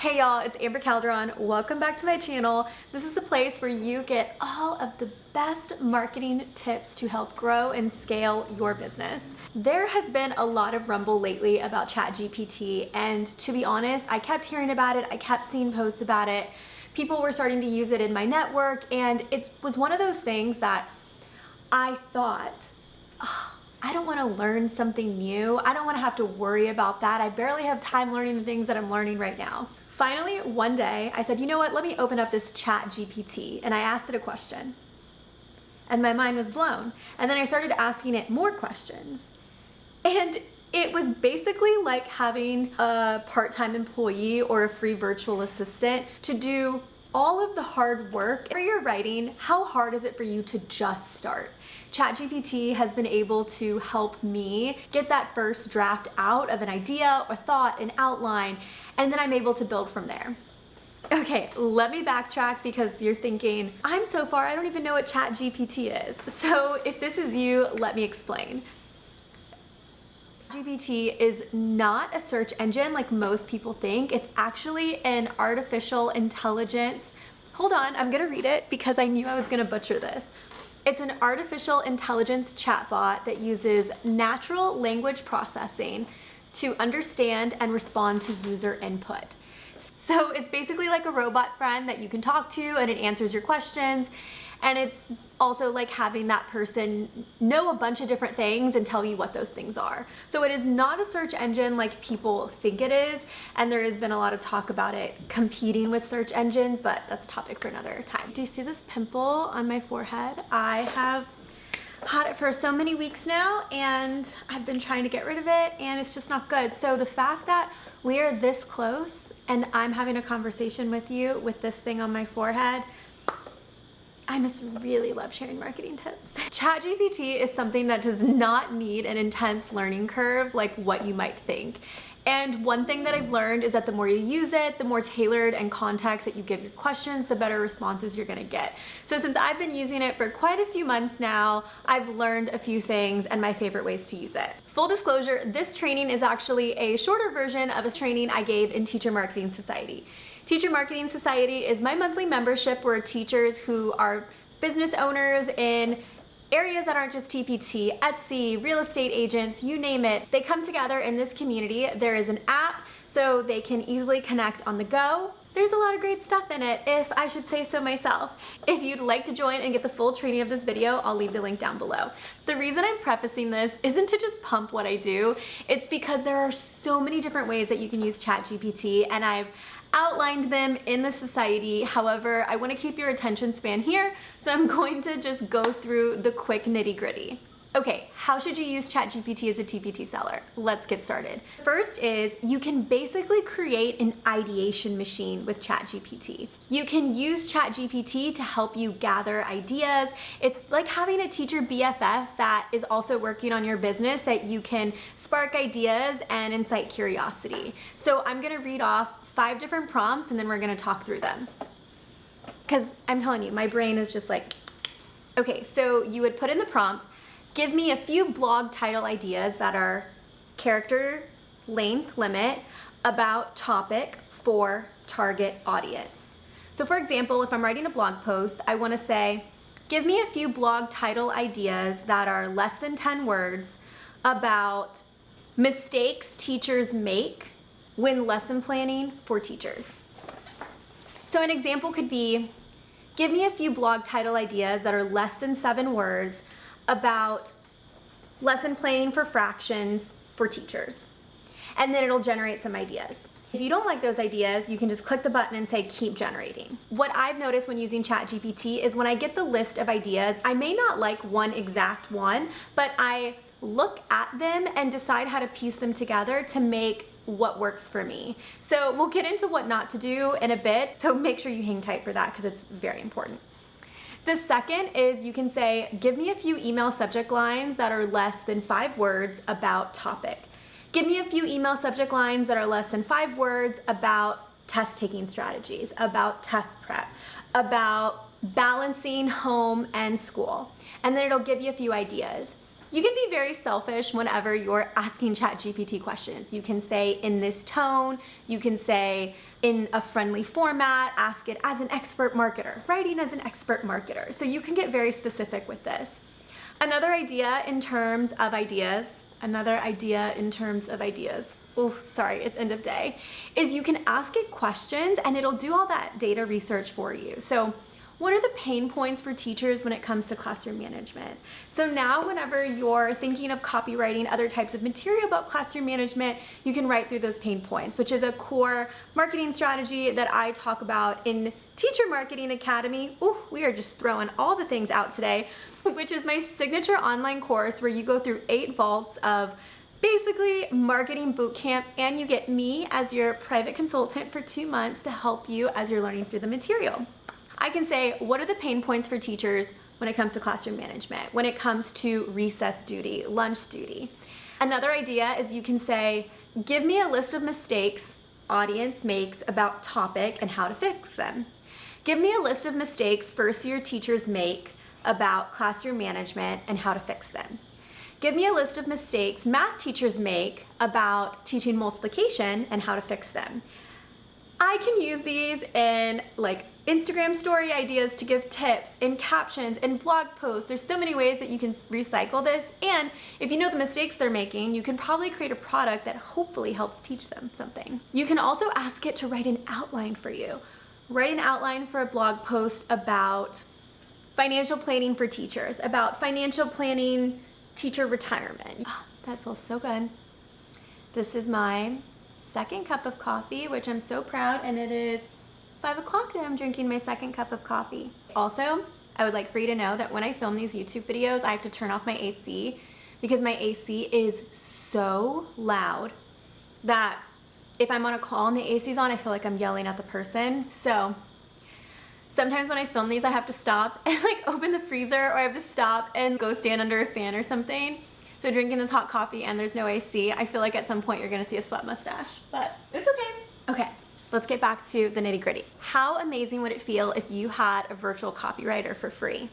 Hey y'all, it's Amber Calderon. Welcome back to my channel. This is a place where you get all of the best marketing tips to help grow and scale your business. There has been a lot of rumble lately about Chat GPT, and to be honest, I kept hearing about it, I kept seeing posts about it. People were starting to use it in my network, and it was one of those things that I thought, I don't want to learn something new. I don't want to have to worry about that. I barely have time learning the things that I'm learning right now. Finally, one day, I said, you know what? Let me open up this Chat GPT. And I asked it a question. And my mind was blown. And then I started asking it more questions. And it was basically like having a part-time employee or a free virtual assistant to do all of the hard work. For your writing, how hard is it for you to just start? ChatGPT has been able to help me get that first draft out of an idea or thought, an outline, and then I'm able to build from there. Okay, let me backtrack because you're thinking, I'm so far, I don't even know what ChatGPT is. So if this is you, let me explain. GPT is not a search engine like most people think. It's actually an artificial intelligence. Hold on, I'm gonna read it because I knew I was gonna butcher this. It's an artificial intelligence chatbot that uses natural language processing to understand and respond to user input. So it's basically like a robot friend that you can talk to and it answers your questions. And it's also like having that person know a bunch of different things and tell you what those things are. So it is not a search engine like people think it is. And there has been a lot of talk about it competing with search engines, but that's a topic for another time. Do you see this pimple on my forehead? I have had it for so many weeks now and I've been trying to get rid of it and it's just not good. So the fact that we are this close and I'm having a conversation with you with this thing on my forehead, I must really love sharing marketing tips. ChatGPT is something that does not need an intense learning curve like what you might think. And one thing that I've learned is that the more you use it, the more tailored and context that you give your questions, the better responses you're gonna get. So since I've been using it for quite a few months now, I've learned a few things and my favorite ways to use it. Full disclosure, this training is actually a shorter version of a training I gave in Teacher Marketing Society. Teacher Marketing Society is my monthly membership where teachers who are business owners in areas that aren't just TPT, Etsy, real estate agents, you name it, they come together in this community. There is an app so they can easily connect on the go. There's a lot of great stuff in it, if I should say so myself. If you'd like to join and get the full training of this video, I'll leave the link down below. The reason I'm prefacing this isn't to just pump what I do, it's because there are so many different ways that you can use ChatGPT and I've outlined them in the society. However, I want to keep your attention span here, so I'm going to just go through the quick nitty-gritty. Okay, how should you use ChatGPT as a TPT seller? Let's get started. First is you can basically create an ideation machine with ChatGPT. You can use ChatGPT to help you gather ideas. It's like having a teacher BFF that is also working on your business that you can spark ideas and incite curiosity. So I'm gonna read off 5 different prompts and then we're gonna talk through them. Because I'm telling you, my brain is just like, okay, so you would put in the prompt, give me a few blog title ideas that are character length limit about topic for target audience. So for example, if I'm writing a blog post, I want to say, give me a few blog title ideas that are less than 10 words about mistakes teachers make when lesson planning for teachers. So an example could be, give me a few blog title ideas that are less than 7 words about lesson planning for fractions for teachers. And then it'll generate some ideas. If you don't like those ideas, you can just click the button and say keep generating. What I've noticed when using ChatGPT is when I get the list of ideas, I may not like one exact one, but I look at them and decide how to piece them together to make what works for me. So we'll get into what not to do in a bit, so make sure you hang tight for that because it's very important. The second is you can say, give me a few email subject lines that are less than 5 words about topic. Give me a few email subject lines that are less than 5 words about test taking strategies, about test prep, about balancing home and school. And then it'll give you a few ideas. You can be very selfish whenever you're asking ChatGPT questions. You can say in this tone, you can say in a friendly format, ask it as an expert marketer, writing as an expert marketer. So you can get very specific with this. Another idea in terms of ideas, oh, sorry, it's end of day, is you can ask it questions and it'll do all that data research for you. So what are the pain points for teachers when it comes to classroom management? So now whenever you're thinking of copywriting other types of material about classroom management, you can write through those pain points, which is a core marketing strategy that I talk about in Teacher Marketing Academy. Ooh, we are just throwing all the things out today, which is my signature online course where you go through 8 vaults of basically marketing bootcamp, and you get me as your private consultant for 2 months to help you as you're learning through the material. I can say, what are the pain points for teachers when it comes to classroom management, when it comes to recess duty, lunch duty? Another idea is you can say, give me a list of mistakes audience makes about topic and how to fix them. Give me a list of mistakes first year teachers make about classroom management and how to fix them. Give me a list of mistakes math teachers make about teaching multiplication and how to fix them. I can use these in like Instagram story ideas to give tips, in captions, in blog posts. There's so many ways that you can recycle this. And if you know the mistakes they're making, you can probably create a product that hopefully helps teach them something. You can also ask it to write an outline for you. Write an outline for a blog post about financial planning for teachers, about financial planning teacher retirement. Oh, that feels so good. This is my second cup of coffee, which I'm so proud, and it is 5 o'clock that I'm drinking my second cup of coffee. Also, I would like for you to know that when I film these YouTube videos, I have to turn off my AC because my AC is so loud that if I'm on a call and the AC's on, I feel like I'm yelling at the person. So sometimes when I film these, I have to stop and like open the freezer, or I have to stop and go stand under a fan or something. So drinking this hot coffee and there's no AC, I feel like at some point you're gonna see a sweat mustache, but it's okay. Okay, let's get back to the nitty gritty. How amazing would it feel if you had a virtual copywriter for free?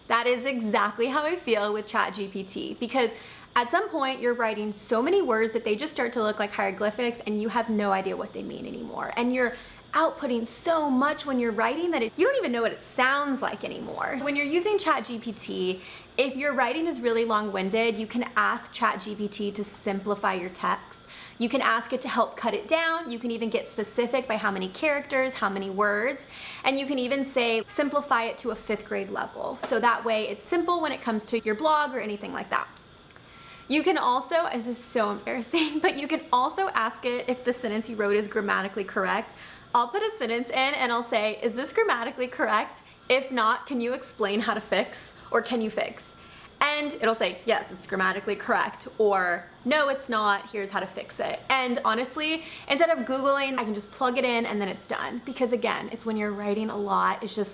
That is exactly how I feel with Chat GPT, because at some point you're writing so many words that they just start to look like hieroglyphics and you have no idea what they mean anymore. And you're outputting so much when you're writing that you don't even know what it sounds like anymore. When you're using Chat GPT, if your writing is really long-winded, you can ask Chat GPT to simplify your text. You can ask it to help cut it down. You can even get specific by how many characters, how many words, and you can even say simplify it to a 5th grade level. So that way it's simple when it comes to your blog or anything like that. You can also, this is so embarrassing, but you can also ask it if the sentence you wrote is grammatically correct. I'll put a sentence in and I'll say, is this grammatically correct? If not, can you explain how to fix, or can you fix? And it'll say, yes, it's grammatically correct, or no, it's not, here's how to fix it. And honestly, instead of Googling, I can just plug it in and then it's done. Because again, it's when you're writing a lot, it's just,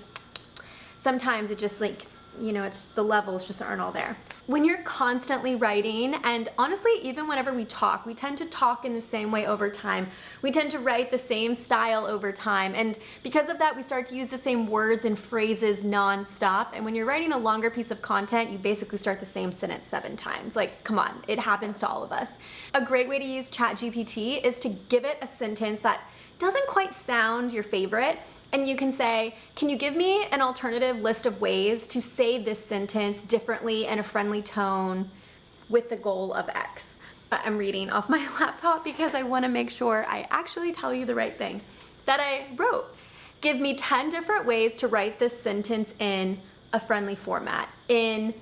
sometimes it just like, you know, it's the levels just aren't all there. When you're constantly writing, and honestly, even whenever we talk, we tend to talk in the same way over time. We tend to write the same style over time. And because of that, we start to use the same words and phrases nonstop. And when you're writing a longer piece of content, you basically start the same sentence 7 times. Like, come on, it happens to all of us. A great way to use Chat GPT is to give it a sentence that doesn't quite sound your favorite. And you can say, can you give me an alternative list of ways to say this sentence differently in a friendly tone with the goal of X? I'm reading off my laptop because I want to make sure I actually tell you the right thing that I wrote. Give me 10 different ways to write this sentence in a friendly format. You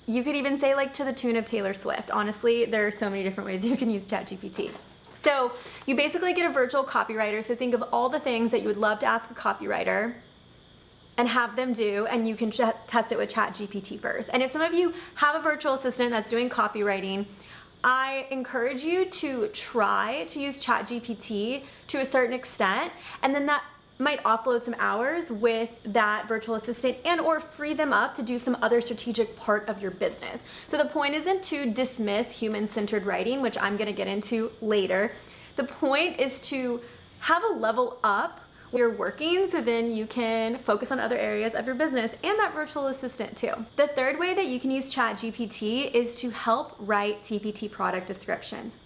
could even say like to the tune of Taylor Swift. Honestly, there are so many different ways you can use ChatGPT. So you basically get a virtual copywriter. So think of all the things that you would love to ask a copywriter and have them do, and you can test it with Chat GPT first. And if some of you have a virtual assistant that's doing copywriting, I encourage you to try to use Chat GPT to a certain extent, and then that might offload some hours with that virtual assistant and or free them up to do some other strategic part of your business. So the point isn't to dismiss human-centered writing, which I'm gonna get into later. The point is to have a level up where you're working, so then you can focus on other areas of your business and that virtual assistant too. The third way that you can use Chat GPT is to help write TPT product descriptions.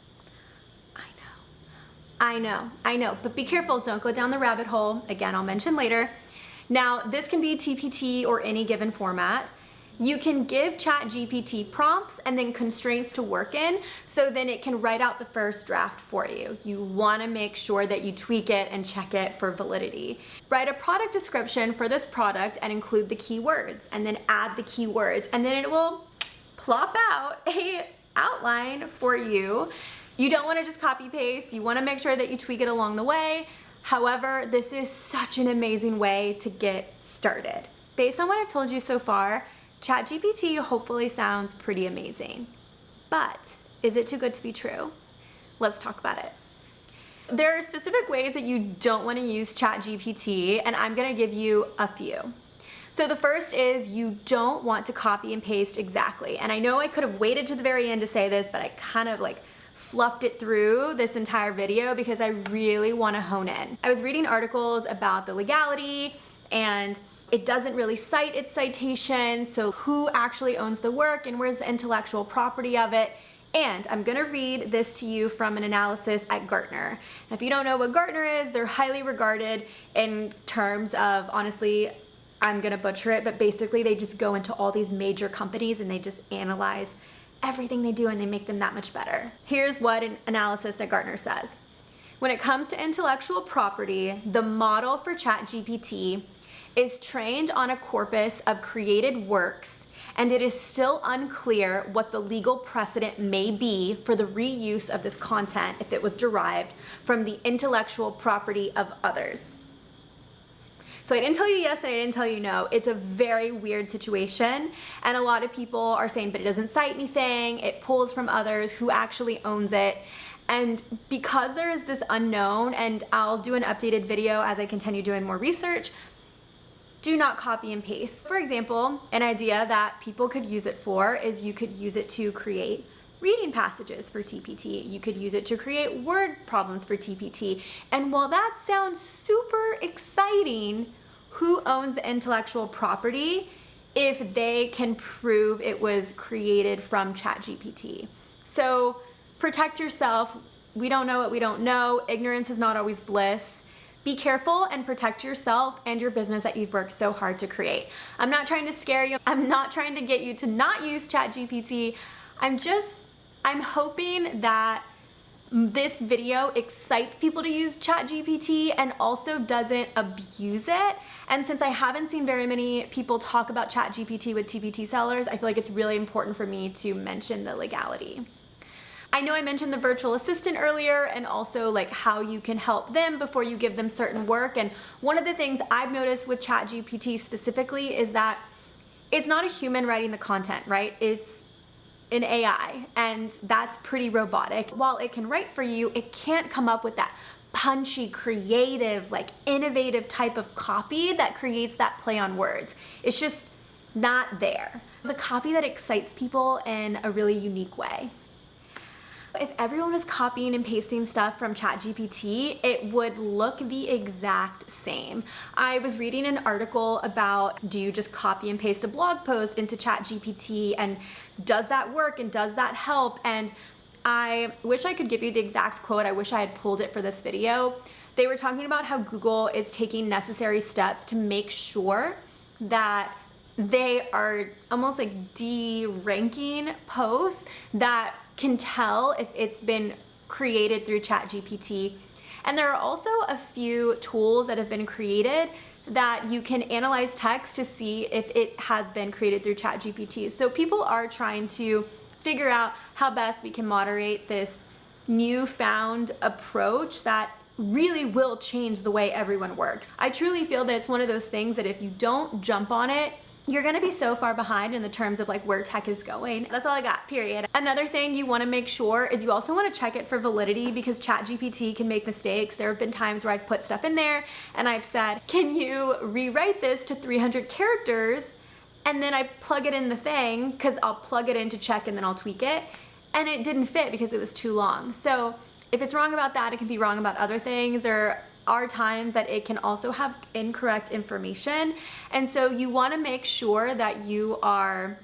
I know, but be careful, don't go down the rabbit hole. Again, I'll mention later. Now, this can be TPT or any given format. You can give Chat GPT prompts and then constraints to work in, so then it can write out the first draft for you. You wanna make sure that you tweak it and check it for validity. Write a product description for this product and include the keywords, and then add the keywords, and then it will plop out a outline for you. You don't wanna just copy paste, you wanna make sure that you tweak it along the way. However, this is such an amazing way to get started. Based on what I've told you so far, Chat GPT hopefully sounds pretty amazing. But is it too good to be true? Let's talk about it. There are specific ways that you don't want to use Chat GPT, and I'm going to give you a few. So the first is you don't want to copy and paste exactly. And I know I could have waited to the very end to say this, but I kind of fluffed it through this entire video because I really want to hone in. I was reading articles about the legality, and it doesn't really cite its citations, so who actually owns the work and where's the intellectual property of it? And I'm gonna read this to you from an analysis at Gartner. If you don't know what Gartner is, they're highly regarded in terms of, honestly, I'm gonna butcher it, but basically they just go into all these major companies and they just analyze everything they do and they make them that much better. Here's what an analysis at Gartner says. When it comes to intellectual property, the model for Chat GPT is trained on a corpus of created works, and it is still unclear what the legal precedent may be for the reuse of this content if it was derived from the intellectual property of others. So I didn't tell you yes and I didn't tell you no. It's a very weird situation, and a lot of people are saying, but it doesn't cite anything, it pulls from others, who actually owns it? And because there is this unknown, and I'll do an updated video as I continue doing more research, do not copy and paste. For example, an idea that people could use it for is you could use it to create reading passages for TPT. You could use it to create word problems for TPT. And while that sounds super exciting, who owns the intellectual property if they can prove it was created from Chat GPT? So protect yourself. We don't know what we don't know. Ignorance is not always bliss. Be careful and protect yourself and your business that you've worked so hard to create. I'm not trying to scare you. I'm not trying to get you to not use Chat GPT. I'm hoping that this video excites people to use Chat GPT and also doesn't abuse it. And since I haven't seen very many people talk about Chat GPT with TPT sellers, I feel like it's really important for me to mention the legality. I know I mentioned the virtual assistant earlier, and also how you can help them before you give them certain work. And one of the things I've noticed with Chat GPT specifically is that it's not a human writing the content, right? It's an AI, and that's pretty robotic. While it can write for you, it can't come up with that punchy, creative, innovative type of copy that creates that play on words. It's just not there. The copy that excites people in a really unique way. If everyone was copying and pasting stuff from Chat GPT, it would look the exact same. I was reading an article about, do you just copy and paste a blog post into Chat GPT, and does that work and does that help? And I wish I could give you the exact quote. I wish I had pulled it for this video. They were talking about how Google is taking necessary steps to make sure that they are almost de-ranking posts that can tell if it's been created through Chat GPT. And there are also a few tools that have been created that you can analyze text to see if it has been created through Chat GPT. So people are trying to figure out how best we can moderate this newfound approach that really will change the way everyone works. I truly feel that it's one of those things that if you don't jump on it, you're gonna be so far behind in the terms of where tech is going. That's all I got, period. Another thing you wanna make sure is you also wanna check it for validity, because Chat GPT can make mistakes. There have been times where I've put stuff in there and I've said, can you rewrite this to 300 characters? And then I plug it in the thing, because I'll plug it in to check and then I'll tweak it. And it didn't fit because it was too long. So if it's wrong about that, it can be wrong about other things. There are times that it can also have incorrect information. And so you wanna make sure that you are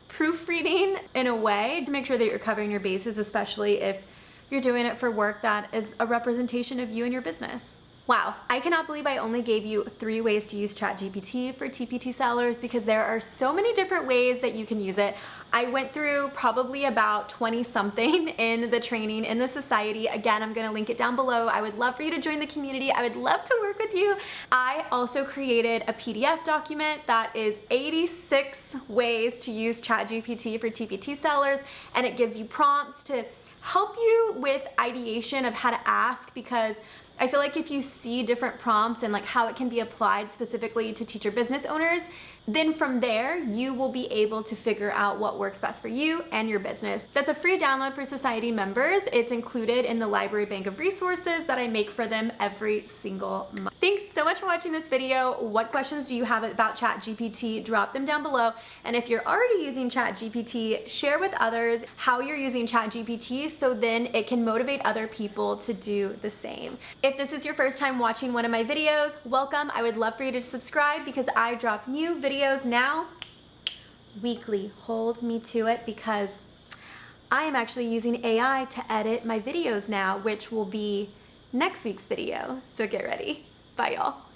proofreading in a way to make sure that you're covering your bases, especially if you're doing it for work that is a representation of you and your business. Wow, I cannot believe I only gave you 3 ways to use Chat GPT for TPT sellers because there are so many different ways that you can use it. I went through probably about 20 something in the training in the society. Again, I'm gonna link it down below. I would love for you to join the community. I would love to work with you. I also created a PDF document that is 86 ways to use Chat GPT for TPT sellers, and it gives you prompts to help you with ideation of how to ask, because I feel like if you see different prompts and like how it can be applied specifically to teacher business owners, then from there you will be able to figure out what works best for you and your business. That's a free download for society members. It's included in the library bank of resources that I make for them every single month. Thanks so much for watching this video. What questions do you have about Chat GPT? Drop them down below. And if you're already using Chat GPT, share with others how you're using Chat GPT so then it can motivate other people to do the same. If this is your first time watching one of my videos, welcome. I would love for you to subscribe because I drop new videos now weekly. Hold me to it because I am actually using AI to edit my videos now, which will be next week's video. So get ready. Bye, y'all.